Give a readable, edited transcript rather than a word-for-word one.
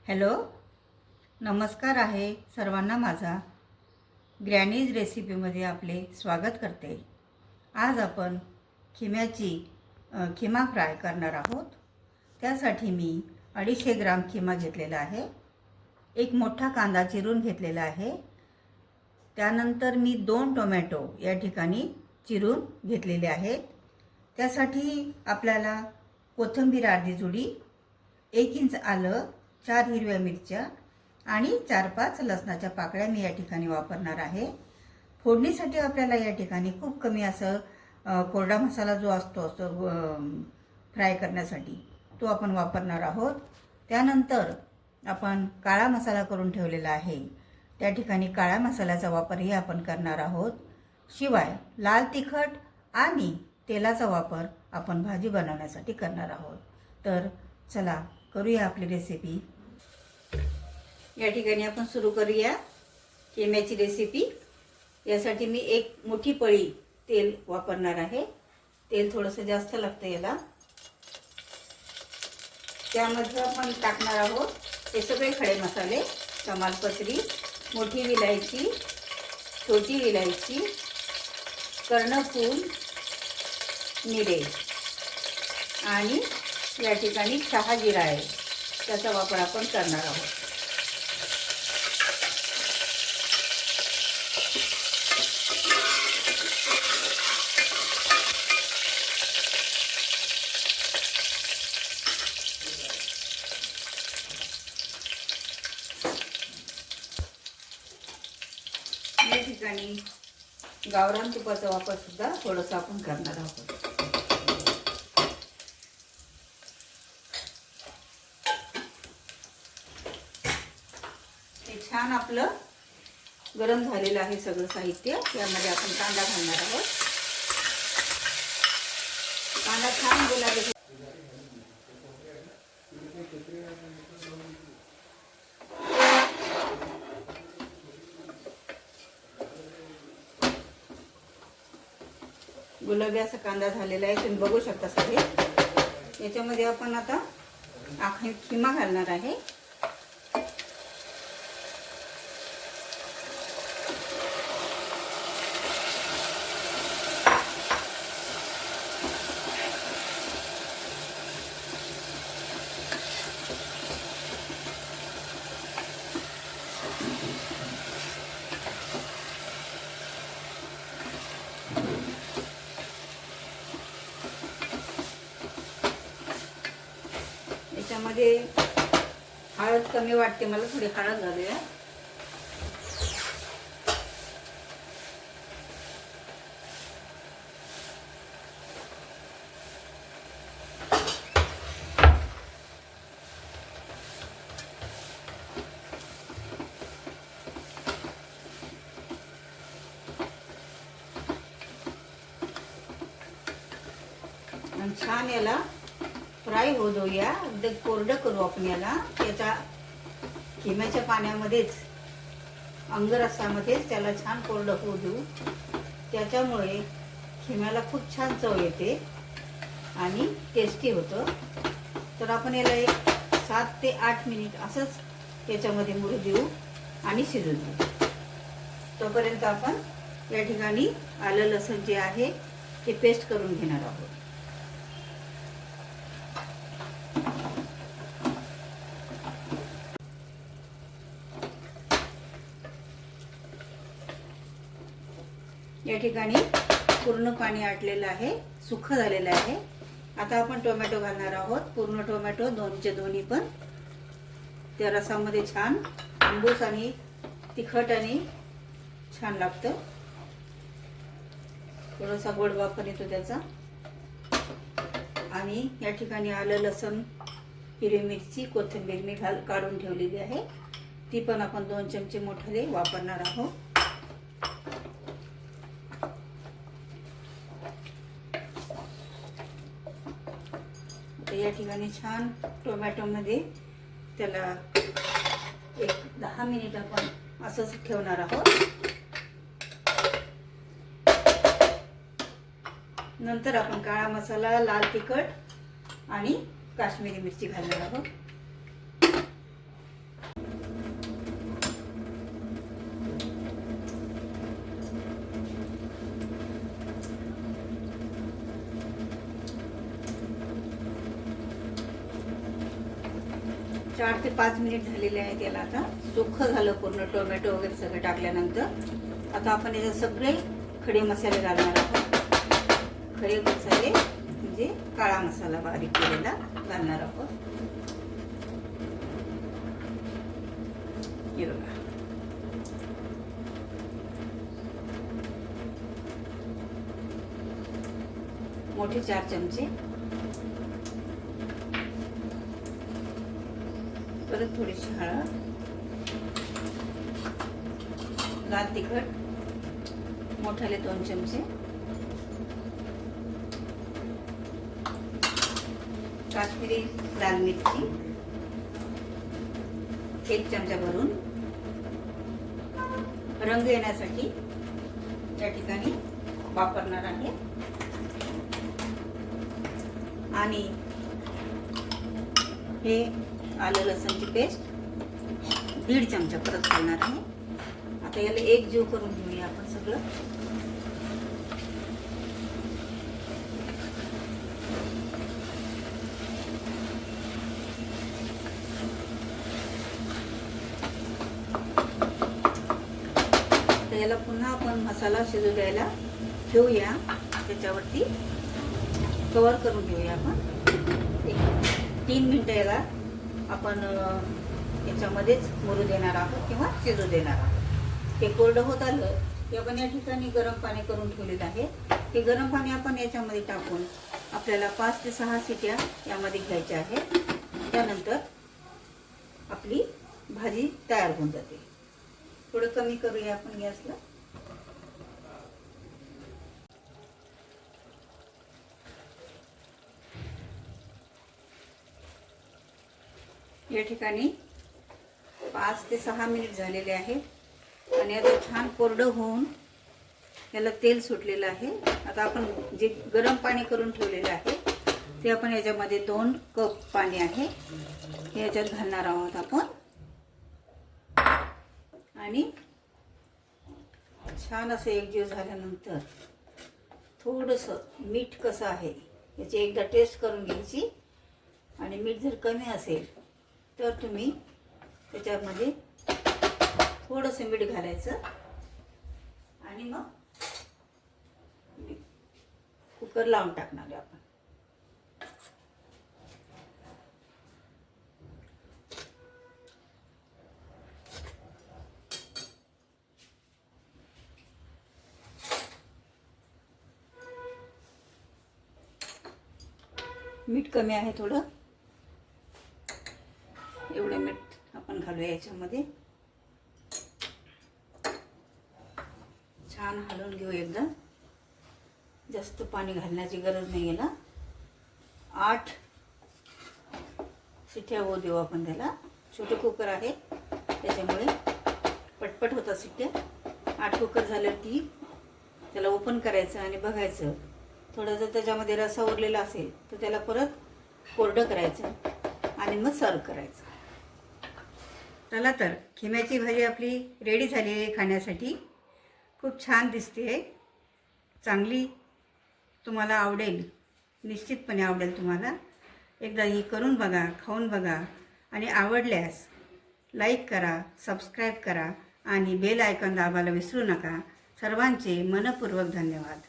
Hello, नमस्कार आहे सर्वांना. माझा ग्रॅनीज रेसिपीमध्ये आपले स्वागत करते. आज आपण खिमा फ्राय करणार आहोत. त्यासाठी मी 250 ग्राम खिमा घेतलेला आहे. एक मोठा कांदा चिरून घेतलेला आहे. त्यानंतर मी 2 टोमॅटो या ठिकाणी चिरून घेतलेले आहेत. त्यासाठी आपल्याला कोथिंबीर अर्धी जुडी, 1 इंच आलं, 4 हिरव्या मिरच्या आणि 4-5 लसणाच्या पाकळ्या मी या ठिकाणी वापरणार आहे. फोडणीसाठी आपल्याला या ठिकाणी खूप कमी असं कोरडा मसाला जो असतो फ्राय करण्यासाठी तो आपण वापरणार आहोत. त्यानंतर आपण काळा मसाला करून ठेवलेला आहे. त्या ठिकाणी काळ्या मसाल्याचा वापरही आपण करणार आहोत. शिवाय लाल तिखट आणि तेलाचा वापर आपण भाजी बनवण्यासाठी करणार आहोत. तर चला करूया आपली रेसिपी. या ठिकाणी आपण सुरू करूया खिम्याची रेसिपी. यासाठी मी एक मोठी पळी तेल वापरणार आहे. तेल थोडंसं जास्त लागतं याला. त्यामध्ये आपण टाकणार आहोत हे सगळे खडे मसाले: तमालपत्री, मोठी विलायची, छोटी विलायची, कर्णफूल, मिरे आणि या ठिकाणी चहा जिरा आहे, त्याचा वापर आपण करणार आहोत. या ठिकाणी गावरान तुपाचा वापर सुद्धा थोडासा आपण करणार आहोत. हे छान आपलं गरम झालेलं आहे सगळं साहित्य. यामध्ये आपण कांदा घालणार आहोत. कांदा छान गुलाबी गुलाबी असा कांदा झालेला आहे, तुम्ही बघू शकता सगळे. याच्यामध्ये आपण आता खिमा घालणार आहे. याच्यामध्ये हळद कमी वाटते मला, थोडी हळद घालूया. आणि छान याला फ्राय होऊ देऊया. अगदी कोरडं करू आपण याला. त्याच्या खिम्याच्या पाण्यामध्येच, अंगरसामध्येच त्याला छान कोरडं होऊ देऊ. त्याच्यामुळे खिम्याला खूप छान चव येते आणि टेस्टी होतं. तर आपण याला एक 7 ते 8 मिनिट असंच याच्यामध्ये मुरू देऊ आणि शिजू देऊ. तोपर्यंत आपण या ठिकाणी आलं लसूण जे आहे ते पेस्ट करून घेणार आहोत. या ठिकाणी पूर्ण पाणी आटलेलं आहे, सुखं झालेलं आहे. आता आपण टोमॅटो घालणार आहोत. पूर्ण टोमॅटो दोन्हीचे दोन्ही पण त्या रसामध्ये छान आंबूस आणि तिखट आणि छान लागतं. थोडासा गोडवा पण येतो त्याचा. आणि या ठिकाणी आलं लसूण, हिरवी मिरची, कोथिंबीर मी काढून ठेवलेली आहे, ती पण आपण 2 चमचे मोठे वापरणार आहोत. या ठिकाणी छान टोमॅटोमध्ये त्याला एक 10 मिनिट आपण असंच ठेवणार आहोत. नंतर आपण काळा मसाला, लाल तिखट आणि काश्मीरी मिरची घालणार आहोत. 4 ते 5 मिनिट झालेले आहेत. याला आता सुक्कं झालं पूर्ण, टोमॅटो वगैरे सगळं टाकल्यानंतर. आता आपण याच्यात सगळे खडे मसाले घालणार आहोत. खडे मसाले म्हणजे काळा मसाला बारीक केलेला घालणार आहोत. हे बघा, मोठे 4 चमचे. परत थोडीशी हळद, लाल तिखट मोठाले 2 चमचे, काश्मीरी लाल मिरची 1 चमचा भरून रंग येण्यासाठी या ठिकाणी वापरणार आहे. आणि हे आलं लसूणची पेस्ट 1.5 चमचा परत घालणार आहे. आता याला एकजीव करून घेऊया आपण सगळं. तर याला पुन्हा आपण मसाला शिजू द्यायला ठेवूया. त्याच्यावरती कवर करून घेऊया आपण. 3 मिनिटं याला आपण याच्यामध्येच मुरू देणार आहोत किंवा शिजू देणार आहोत. ते कोरडं होत आलं की आपण या ठिकाणी गरम पाणी करून ठेवलेलं आहे. ते गरम पाणी आपण याच्यामध्ये टाकून आपल्याला 5 ते 6 शिट्या यामध्ये घ्यायच्या आहेत. त्यानंतर आपली भाजी तयार होऊन जाते. थोडं कमी करूया आपण गॅसला. या ठिकाणी 5 ते 6 मिनिट झालेले आहेत आणि आता छान कोरडं होऊन याला तेल सुटलेलं आहे. आता आपण जे गरम पाणी करून ठेवलेलं आहे ते आपण याच्यामध्ये 2 कप पाणी आहे हे याच्यात घालणार आहोत आपण. आणि छान असं एकजीव झाल्यानंतर थोडंसं मीठ कसं आहे याची एकदा टेस्ट करून घ्यायची. आणि मीठ जर कमी असेल तर तुम्ही त्याच्यामध्ये थोडंसं मीठ घालायचं आणि मग कुकर लावून टाकणार आहे आपण. मीठ कमी आहे थोडं, एवढं मीठ आपण घालूया याच्यामध्ये. छान हलवून घेऊ एकदा. जास्त पाणी घालण्याची गरज नाही याला. 8 शिट्या होऊ देऊ आपण त्याला. छोटे कुकर आहे त्याच्यामुळे पटपट होतात शिट्या. 8 कुकर झालं की त्याला ओपन करायचं आणि बघायचं. थोडं जर त्याच्यामध्ये रसा उरलेला असेल तर त्याला परत कोरडं करायचं आणि मग सर्व करायचं. चला तर, खिम्याची भाजी आपली रेडी झाली आहे खाण्यासाठी. खूप छान दिसते. चांगली तुम्हाला आवडेल, निश्चितपणे आवडेल तुम्हाला. एकदा ही करून बघा, खाऊन बघा आणि आवडल्यास लाईक करा, सबस्क्राईब करा आणि बेल आयकॉन दाबायला विसरू नका. सर्वांचे मनपूर्वक धन्यवाद.